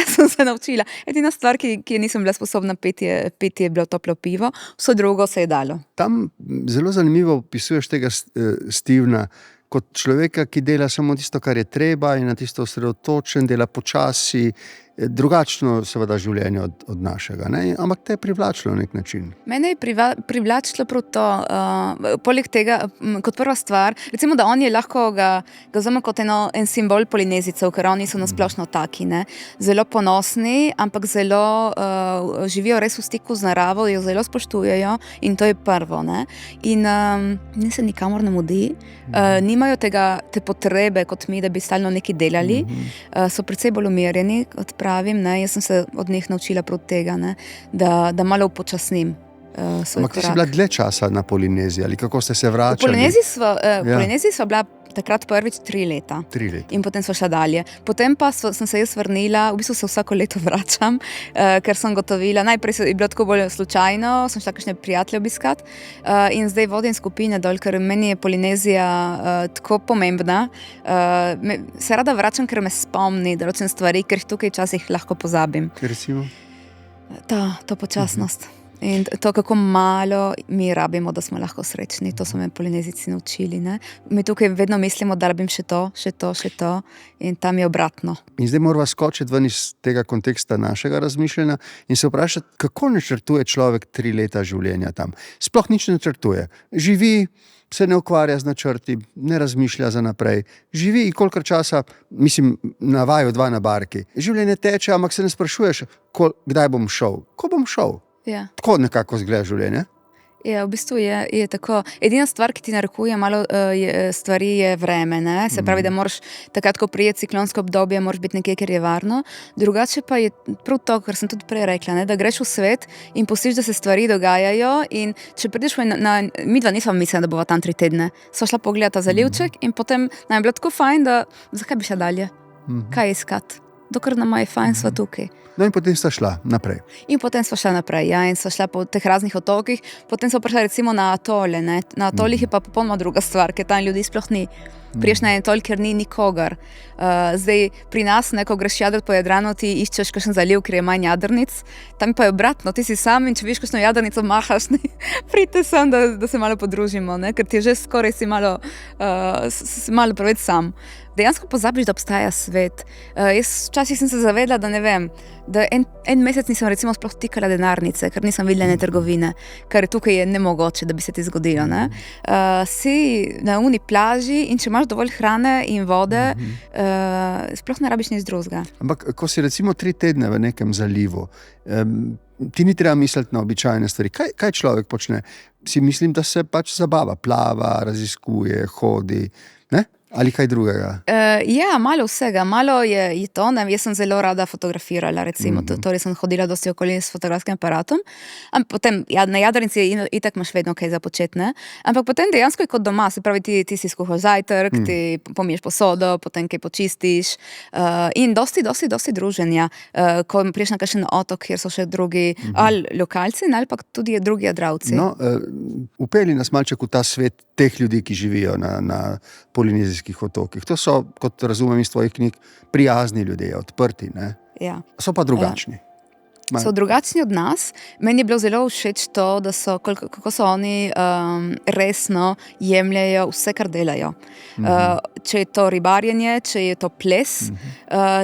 sem se naučila. Edina stvar, ki nisem bila sposobna piti, je bilo toplo pivo, vse drugo se je dalo. Tam zelo zanimivo opisuješ tega Stevena kot človeka, ki dela samo tisto, kar je treba in na tisto osredotočen, dela počasi, drugačno seveda življenje od našega, ampak te je privlačilo na nek način. Mene je privlačilo prav to, poleg tega, kot prva stvar, recimo, da on je lahko ga vzame kot en simbol Polinezijcev, ker oni so nasplošno taki, zelo ponosni, ampak zelo živijo res v stiku z naravo, jo zelo spoštujejo in to je prvo. In ne se nikamor ne mudi, nimajo te potrebe kot mi, da bi stalno nekaj delali, so precej bolj umirjeni, kot pravim, jaz sem se od njih naučila prav tega, da malo upočasnim svoj korak. Ampak ti si bila dlje časa na Polineziji, ali kako ste se vračali? V Polineziji sva bila takrat prvič 3 leta. 3 leta. In potem sva šla dalje. Potem pa sem se jaz vrnila, v bistvu se vsako leto vračam, ker sem gotovila, najprej je bilo tako bolj slučajno, sem šla kakšne prijatelje obiskat in zdaj vodim skupine dol, ker meni je Polinezija tako pomembna. Se rada vračam, ker me spomni določene stvari, ker jih tukaj včasih lahko pozabim. Ker recimo? To počasnost. In to, kako malo mi rabimo, da smo lahko srečni, to so me Polinezijci naučili. Mi tukaj vedno mislimo, da rabim še to in tam je obratno. In zdaj moramo skočiti ven iz tega konteksta našega razmišljanja in se vprašati, kako načrtuje človek 3 leta življenja tam. Sploh nič ne načrtuje. Živi, se ne ukvarja z načrti, ne razmišlja za naprej. Živi kolikor časa, mislim, na vaju 2 na barki. Življenje teče, ampak se ne sprašuješ, kdaj bom šel, ko bom šel. Ja. Tako nekako izgleda življenje? Ja, v bistvu je tako. Edina stvar, ki ti narekuje malo stvari, je vreme. Se pravi, da moraš takrat, ko prije ciklonsko obdobje, moraš biti nekje, kjer je varno. Drugače pa je prav to, kar sem tudi prej rekla, da greš v svet in pustiš, da se stvari dogajajo in če prideš midva nisva mislila, da bova tam 3 tedne. Sva šla pogledati ta zalivček in potem nam je bilo tako fajn, da zakaj bi šla dalje? Kaj iskati? dokler nama je fajn, sva tukaj. No in potem sta šla naprej. In potem sva šla naprej, ja, in sva šla po teh raznih otokih, potem sva prišla recimo na atole, ne. Na atolih je pa popolnoma druga stvar, ker tam ljudi sploh ni. Priješ na en atol, ker ni nikogar. Zdaj, pri nas, ne, ko greš jadrat po Jadranu, ti iščeš kakšen zaliv, ker je manj jadrnic, tam pa je obratno, ti si sam in če vidiš kakšno jadrnico, mahaš, ne, pridite sem, da se malo podružimo, ne, ker ti je že skoraj si malo preveč sam. Dejansko pozabiš, da obstaja svet. Jaz včasih sem se zavedla, da ne vem, da en mesec nisem recimo sploh tikala denarnice, ker nisem videla ne trgovine, ker tukaj je nemogoče, da bi se ti zgodilo, ne. Si na uni plaži in če imaš dovolj hrane in vode, sploh ne rabiš nič drugega. Ampak ko si recimo 3 tedne v nekem zalivu, ti ni treba misliti na običajne stvari. Kaj človek počne? Si mislim, da se pač zabava, plava, raziskuje, hodi, ne? Ali kaj drugega? Ja, malo vsega. Malo je to, ne, jaz sem zelo rada fotografirala, recimo, torej sem hodila dosti okoli s fotografskim aparatom, potem na jadrnici itak imaš vedno kaj za početi, ne, ampak potem dejansko je kot doma, se pravi, ti si skuhaš zajtrk, ti pomiješ posodo, potem kaj počistiš, in dosti druženja, ko priješ na kakšen otok, kjer so še drugi, ali lokalci, ali pa tudi drugi Jadravci. No, upeli nas malček v ta svet teh ljudi, ki živijo na polinezijskih otokih. To so, kot razumem iz tvojih knjig, prijazni ljudje, odprti, ne? Ja. So pa drugačni. So drugačni od nas. Meni je bilo zelo všeč to, da kako so oni resno jemljajo vse, kar delajo. Če je to ribarjenje, če je to ples,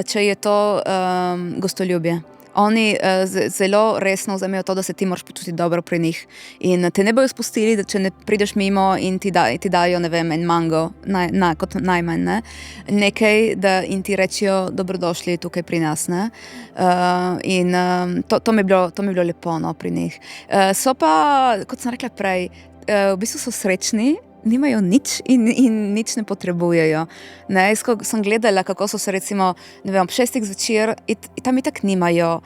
če je to gostoljubje. Oni zelo resno vzamejo to, da se ti moraš počutiti dobro pri njih. In te ne bojo spustili, da če ne prideš mimo in ti dajo, ne vem, en mango, kot najmanj, ne. Nekaj, da in ti rečijo, dobrodošli tukaj pri nas, ne. In to mi je bilo lepo, no, pri njih. So pa, kot sem rekla prej, v bistvu so srečni, nimajo nič in nič ne potrebujejo. Ne, sem gledala, kako so se recimo, ne vem, ob 6 zvečer, tam itak nimajo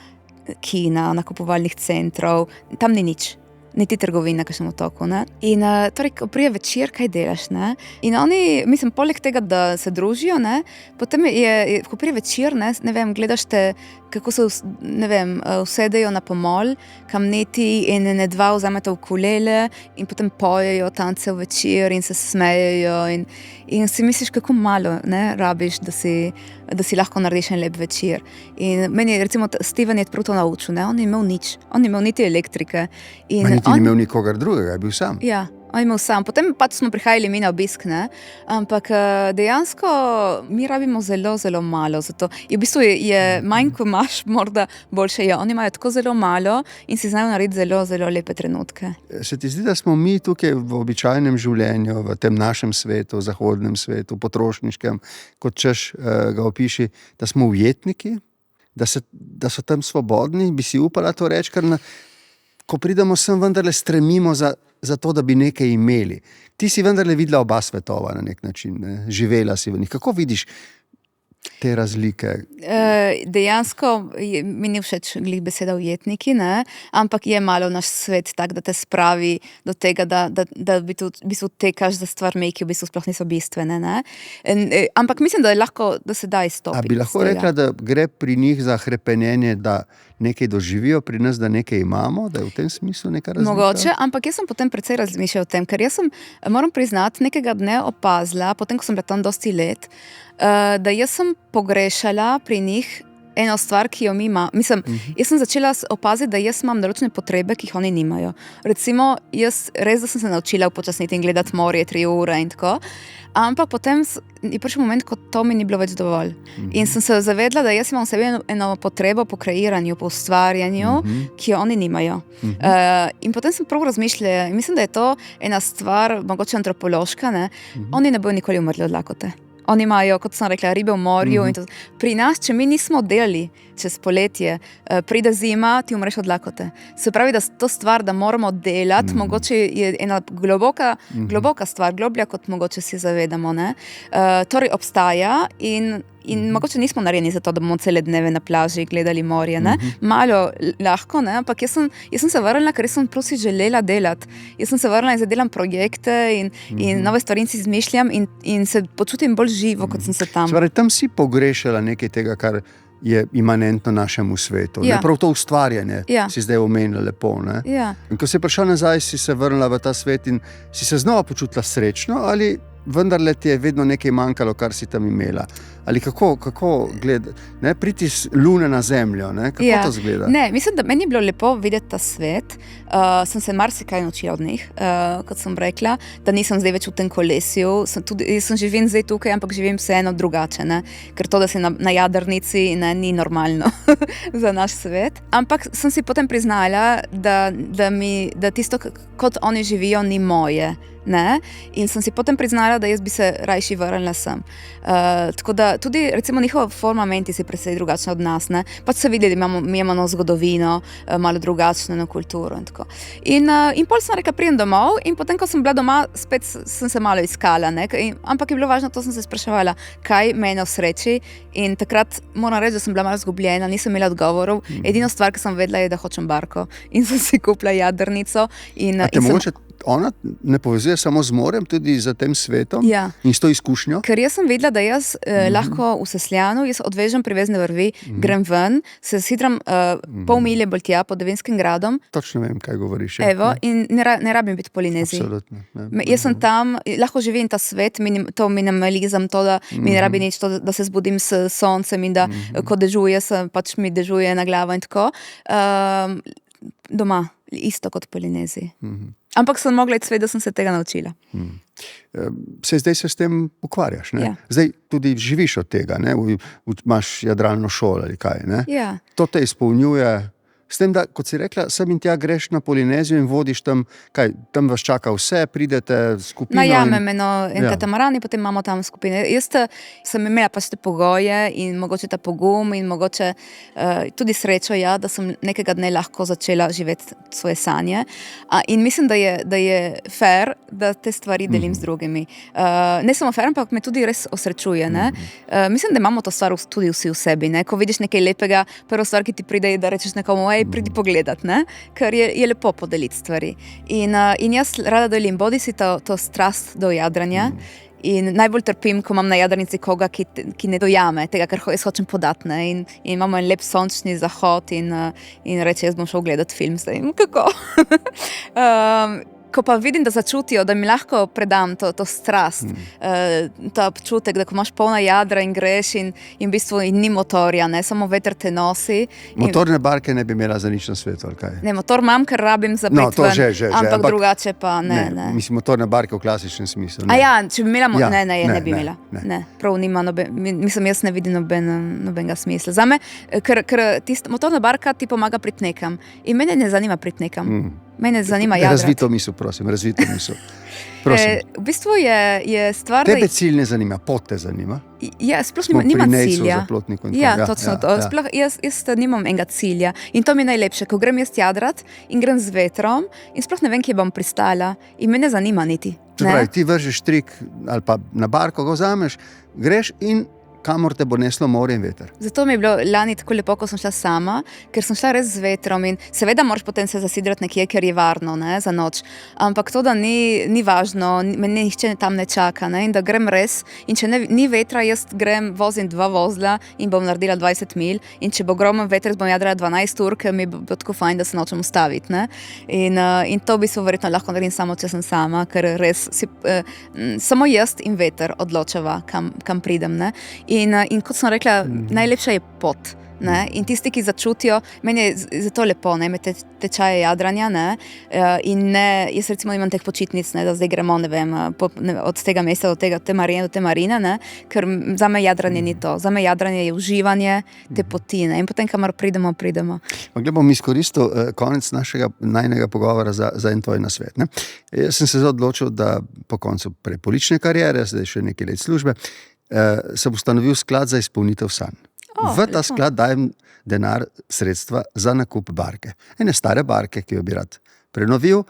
kina, nakupovalnih centrov, tam ni nič. Niti trgovina na kakšnem otoku, ne. In torej, ko prije večer, kaj delaš, ne. In oni, mislim, poleg tega, da se družijo, ne, potem ko prije večer, ne vem, gledaš te, kako se, ne vem, usedejo na pomol, kamneti in dva vzameta ukulele in potem pojejo tance večer in se smejejo in si misliš, kako malo, ne, rabiš, da si lahko narediš en lep večer. In meni, recimo, Steven je prav to naučil, ne, on ni imel nič, on ni imel niti elektrike. Niti ni imel nikogar drugega, je bil sam. Ja, on je imel sam. Potem pač smo prihajali mi na obisk, ne, ampak dejansko mi rabimo zelo, zelo malo za to. In v bistvu je manj, ko imaš, morda boljše je. Oni imajo tako zelo malo in si znajo narediti zelo, zelo lepe trenutke. Se ti zdi, da smo mi tukaj v običajnem življenju, v tem našem svetu, zahodnem svetu, potrošniškem, kot češ ga opiši, da smo ujetniki, da so tam svobodni, bi si upala to reči, ker ko pridemo sem, vendarle stremimo za to, da bi nekaj imeli. Ti si vendarle videla oba svetova na nek način, ne? Živela si v njih. Kako vidiš te razlike? Dejansko mi ni všeč glih beseda ujetniki, ne? Ampak je malo naš svet tak, da te spravi do tega, da v bistvu tekaš za stvarmi, ki v bistvu sploh niso bistvene, ne? Ampak mislim, da je lahko, da se da izstopiti. A bi lahko rekla, da gre pri njih za hrepenenje, da nekaj doživijo pri nas, da nekaj imamo, da je v tem smislu neka razlika? Mogoče, ampak jaz sem potem precej razmišljala o tem, ker jaz sem, moram priznati, nekega dne opazila, potem, ko sem bila tam dosti let, da jaz sem pogrešala pri njih eno stvar, ki jo mi ima. Mislim, jaz sem začela opaziti, da jaz imam določene potrebe, ki jih oni nimajo. Recimo, jaz res, da sem se naučila upočasniti in gledati morje 3 ure in tako, ampak potem je prišel moment, ko to mi ni bilo več dovolj. In sem se zavedla, da jaz imam v sebi eno potrebo po kreiranju, po ustvarjanju, ki jo oni nimajo. In potem sem prav razmišljala, mislim, da je to ena stvar, mogoče antropološka, ne? Oni ne bojo nikoli umrli od lakote. Oni imajo, kot sem rekla, ribe v morju in to. Pri nas, če mi nismo delali čez poletje, pride zima, ti umreš od lakote. Se pravi, da to stvar, da moramo delati, mogoče je ena globoka stvar, globlja, kot mogoče si zavedamo, ne. Torej obstaja in mogoče nismo narejeni za to, da bomo cele dneve na plaži gledali morje, ne. Malo lahko, ne, ampak jaz sem se vrnila, ker sem prosi želela delati. Jaz sem se vrnila in zadelam projekte in nove stvari si izmišljam in se počutim bolj živo, kot sem se tam. Stvari, tam si pogrešala nekaj tega, kar je imanentno našemu svetu. Ja. Prav to ustvarjanje si zdaj omenila lepo. Ja. In ko si prišla nazaj, si se vrnila v ta svet in si se znova počutila srečno, ali vendarle ti je vedno nekaj manjkalo, kar si tam imela? Ali kako gleda, priti z Lune na Zemljo, kako to izgleda? Ne, mislim, da meni je bilo lepo videti ta svet. Sem se marsikaj naučila od njih, kot sem rekla, da nisem zdaj več v tem kolesju. Jaz živim zdaj tukaj, ampak živim vseeno drugače, ker to, da si na jadrnici, ni normalno za naš svet. Ampak sem si potem priznala, da tisto, kot oni živijo, ni moje. In sem si potem priznala, da jaz bi se rajši vrnila sem. Tako da tudi recimo njihova forma menti je precej drugačna od nas. Pač se vidi, da mi imamo zgodovino, malo drugačno kulturo in tako. In pol sem rekla, pridem domov in potem, ko sem bila doma, spet sem se malo iskala. Ampak je bilo važno, to sem se spraševala, kaj mene osreči. In takrat moram reči, da sem bila malo zgubljena, nisem imela odgovorov. Edina stvar, ki sem vedela, je, da hočem barko. In sem si kupila jadrnico. Ona ne povezuje samo z morem, tudi z tem svetom in s to izkušnjo? Ker jaz sem vedela, da jaz lahko v Sesljanu, jaz odvežem privezne vrvi, grem ven, se sidram pol milje bolj tja pod Devinskim gradom. Točno vem, kaj govoriš. Evo, in ne rabim biti v Polineziji. Absolutno. Jaz sem tam, lahko živim ta svet, to minimalizem, to, da mi ne rabi nič, to, da se zbudim s soncem in da ko dežuje, pač mi dežuje na glavo in tako. Doma, isto kot v Polineziji. Ampak sem mogla iti svet, da sem se tega naučila. Zdaj se s tem ukvarjaš, ne? Ja. Zdaj tudi živiš od tega, ne? Imaš jadralno šolo ali kaj, ne? Ja. To te izpolnjuje. S tem, da, kot si rekla, sem in tja greš na Polinezijo in vodiš tam, tam vas čaka vse, pridete skupino. Najamem en katamaran in potem imamo tam skupine. Jaz sem imela pač te pogoje in mogoče ta pogum in mogoče tudi srečo, da sem nekega dne lahko začela živeti svoje sanje. In mislim, da je fair, da te stvari delim z drugimi. Ne samo fair, ampak me tudi res osrečuje. Mislim, da imamo to stvar tudi vsi v sebi. Ko vidiš nekaj lepega, prva stvar, ki ti pride, je, da rečeš nekomu, pridi pogledat, ker je lepo podeliti stvari. In jaz rada delim, bodi si to strast do jadranja in najbolj trpim, ko imam na jadrnici koga, ki ne dojame tega, kar jaz hočem podati. In imamo en lep sončni zahod in reče, jaz bom šel gledat film zdaj. Kako? Ko pa vidim, da začutijo, da mi lahko predam to strast, ta občutek, da ko imaš polna jadra in greš in v bistvu ni motorja, samo veter te nosi. Motorne barke ne bi imela za nič na svetu, ali kaj? Ne, motor imam, ker rabim za pet ven, ampak drugače pa ne. Mislim, motorne barke v klasičnem smislu. Če bi imela, ne bi imela. Ne, prav nima, mislim, jaz ne vidim nobenega smisla. Zame, ker motorna barka ti pomaga priti nekam in mene ne zanima priti nekam. Mene zanima jadrati. Razvito misel, prosim, razvito misel. V bistvu je stvar, Tebe cilj ne zanima, pot te zanima? Ja, sploh nima cilja. Ja, točno to. Sploh jaz nimam enega cilja in to mi je najlepše, ko grem jaz jadrat in grem z vetrom in sploh ne vem, kje bom pristala in me ne zanima niti. Ti vržeš trik ali pa na barko ga vzameš, greš in kamor te bo neslo more in veter. Zato mi je bilo lani tako lepo, ko sem šla sama, ker sem šla res z vetrom in seveda moraš potem se zasidrati nekje, ker je varno za noč. Ampak to, da ni važno, me nihče tam ne čaka in da grem res in če ni vetra, jaz vozim 2 vozla in bom naredila 20 mil in če bo ogromen veter, bom jadrala 12 ur, ker mi bo tako fajn, da se nočem ustaviti. In to bi se verjetno lahko naredim samo, če sem sama, ker res samo jaz in veter odločava, kam pridem. In kot sem rekla, najlepša je pot. In tisti, ki začutijo, meni je zato lepo, me tečaje jadranja, in jaz recimo imam teh počitnic, da zdaj gremo, od tega mesta do te marine, ker za me jadranje ni to. Za me jadranje je uživanje te poti, in potem, kamor pridemo. Glej, bom izkoristil konec najnega pogovora za en tvoj nasvet. Jaz sem se odločil, da po koncu prepolične kariere, zdaj še nekaj let službe, sem ustanovil sklad za izpolnitev sanj. V ta sklad dajem denar, sredstva za nakup barke. Ene stare barke, ki jo bi rad prenovil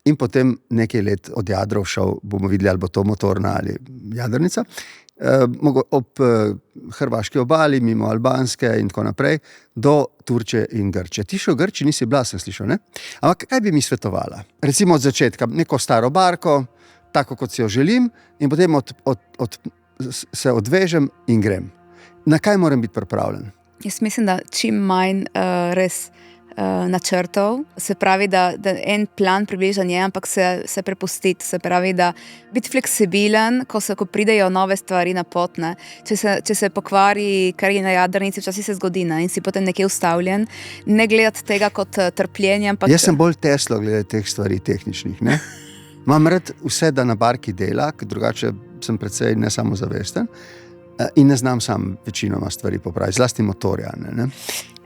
in potem nekaj let od Jadrov šel, bomo videli, ali bo to motorna ali jadrnica, ob hrvaški obali, mimo Albanske in tako naprej, do Turčije in Grčije. Ti še v Grčiji nisi bila, sem slišal, ne? Ampak kaj bi mi svetovala? Recimo od začetka, neko staro barko, tako kot si jo želim, in potem se odvežem in grem. Na kaj moram biti pripravljen? Jaz mislim, da čim manj res načrtov, se pravi, da en plan približanje, ampak se prepustiti, se pravi, da biti fleksibilen, ko pridejo nove stvari na pot, ne. Če se pokvari, kar je na jadrnici, včasih se zgodi, ne, in si potem nekje ustavljen, ne gledati tega kot trpljenje, ampak... Jaz sem bolj Tesla glede teh stvari tehničnih, ne. Imam rad vse, da na barki dela, ker drugače sem precej nesamozavesten in ne znam sam večinoma stvari popraviti, zlasti motorja, ne.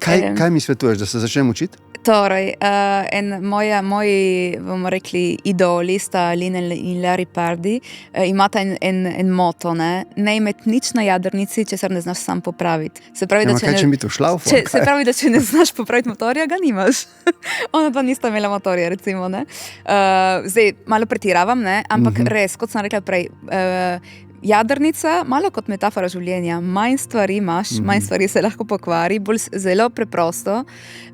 Kaj mi svetuješ, da se začnem učiti? Torej, moji, bomo rekli, idoli sta Lin in Larry Pardy, imata en moto, ne imeti nič na jadrnici, česar ne znaš sam popraviti. Se pravi, da če mi to šlaufo? Se pravi, da če ne znaš popraviti motorja, ga nimaš. Ona pa nista imela motorja, recimo, ne. Zdaj, malo pretiravam, ne, ampak res, kot sem rekla prej, jadrnica, malo kot metafora življenja, manj stvari imaš, manj stvari se lahko pokvari, zelo preprosto.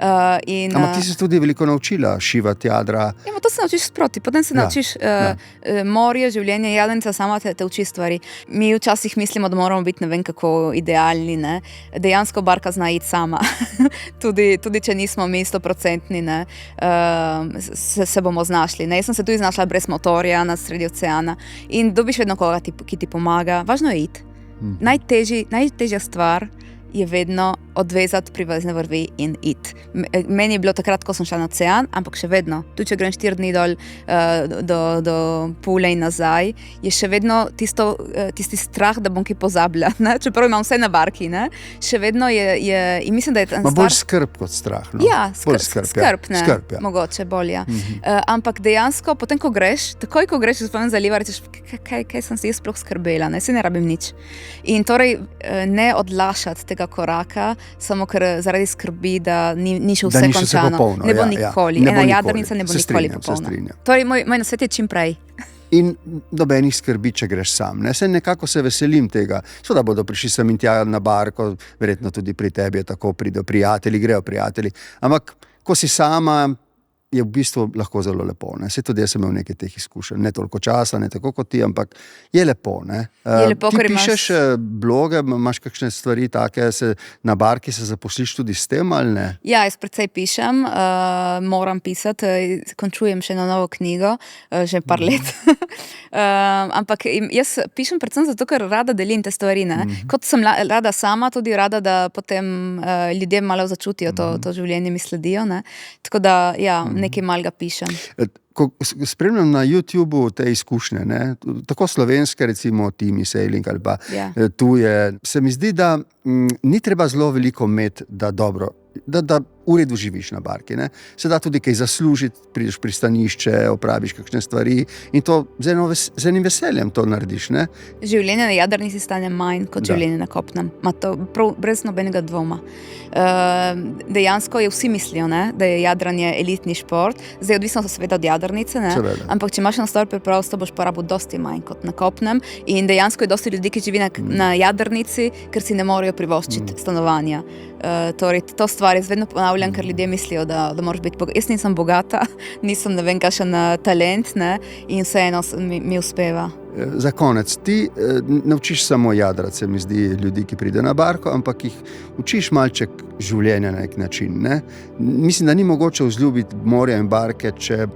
Ampak ti si tudi veliko naučila šivati jadra. Ja, to se naučiš sproti, potem se naučiš morje, življenje, jadrnica sama te uči stvari. Mi včasih mislimo, da moramo biti ne vem kako idealni, ne. Dejansko barka zna iti sama. tudi če nismo mi 100%, ne, se bomo znašli. Ne. Jaz sem se tudi znašla brez motorja na sredi oceana in dobiš vedno koga, ki ti pomaga. Važno je iti. Najtežja stvar je vedno odvezati privezne vrvi in iti. Meni je bilo takrat, ko sem šla na ocean, ampak še vedno, tudi če grem 4 dni dol do Pule in nazaj, je še vedno tisti strah, da bom kaj pozabila, ne? Čeprav imam vse na barki, ne? Še vedno je in mislim, da je ta bolj skrb kot strah, no? Ja, skrb, ne? Skrb, ja. Mogoče bolj, ja. Ampak dejansko, potem, ko greš, takoj, ko greš v svojem zaliva, rečeš, kaj sem si jaz sploh skrbela, ne? Se ne rabim nič. In torej ne odlašati tega koraka, samo ker zaradi skrbi, da ni še vse končano. Ne bo nikoli. Ena jadrnica ne bo nikoli popolna. Torej, moj nasvet je čim prej. In nobenih skrbi, če greš sam. Ne? Nekako se veselim tega. Seveda bodo prišli sem in tja na barko, verjetno tudi pri tebi je tako, pridejo prijatelji, grejo prijatelji. Ampak, ko si sama, je v bistvu lahko zelo lepo. Ne? Saj tudi jaz sem imel nekaj teh izkušenj. Ne toliko časa, ne tako kot ti, ampak je lepo. Ne? Je lepo, ti pišeš bloge, imaš kakšne stvari take, na barki se zaposliš tudi s tem, ali ne? Ja, jaz precej pišem, moram pisati, končujem še eno novo knjigo, že par let. Ampak jaz pišem predvsem zato, ker rada delim te stvari. Ne? Kot sem rada sama, tudi rada, da potem ljudje malo začutijo to življenje, mi sledijo. Ne? Tako da, ja, nekaj malega pišem. Ko spremljam na YouTubeu te izkušnje, ne, tako slovenske, recimo Timi Sailing ali pa tuje, se mi zdi, da ni treba zelo veliko imeti, da dobro, da v redu živiš na barki. Ne. Se da tudi kaj zaslužiti, prideš v pristanišče, opraviš kakšne stvari in to z enim veseljem to narediš. Ne. Življenje na jadrnici stane manj kot življenje na kopnem. Brez nobenega dvoma. Dejansko vsi mislijo, ne, da je jadranje elitni šport. Zdaj odvisno so seveda od jadrnice, ne, ampak če imaš enostavno preprosto, boš porabil dosti manj kot na kopnem in dejansko je dosti ljudi, ki živi na jadrnici, ker si ne morejo privoščiti stanovanja. Torej, to stvar jaz vedno ponavljam, ker ljudje mislijo, da moraš biti bogata. Jaz nisem bogata, nisem ne vem kakšen talent, ne, in vseeno mi uspeva. Za konec, ti naučiš samo jadrati, se mi zdi, ljudi, ki pride na barko, ampak jih učiš malček življenja na nek način. Ne? Mislim, da ni mogoče vzljubiti morja in barke, če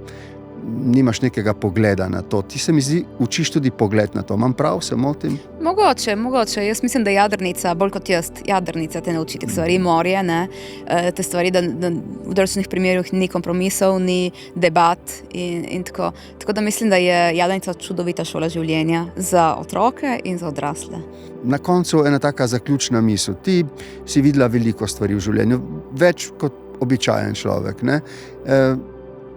nimaš nekega pogleda na to. Ti se mi zdi, učiš tudi pogled na to. Imam prav, se motim? Mogoče. Jaz mislim, da jadrnica, bolj kot jaz, jadrnica te nauči teh stvari, morje, ne, te stvari, da v določenih primerih ni kompromisov, ni debat in tako. Tako da mislim, da je jadrnica čudovita šola življenja za otroke in za odrasle. Na koncu ena taka zaključna misel. Ti si videla veliko stvari v življenju, več kot običajen človek, ne?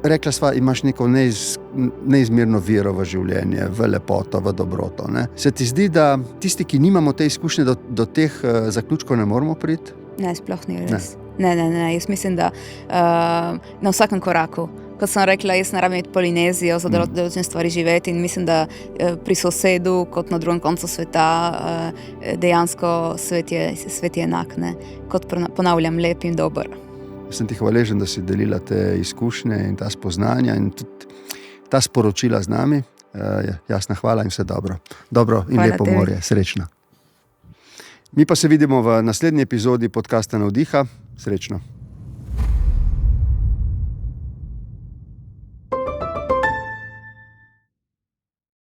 Rekla sva, imaš neko neizmerno vero v življenje, v lepoto, v dobroto. Ne? Se ti zdi, da tisti, ki nimamo te izkušnje, do teh zaključkov ne moramo priti? Ne, sploh ni res. Ne. Jaz mislim, da na vsakem koraku. Kot sem rekla, jaz ne rabim imeti Polinezijo za določene stvari živeti in mislim, da pri sosedu, kot na drugem koncu sveta, dejansko svet je enak, ne? Kot ponavljam, lep in dober. Sem ti hvaležen, da si delila te izkušnje in ta spoznanja in tudi ta sporočila z nami. Jasna hvala in vse dobro. Dobro in lepo morje. Srečno. Mi pa se vidimo v naslednji epizodi podcasta Navdiha. Srečno.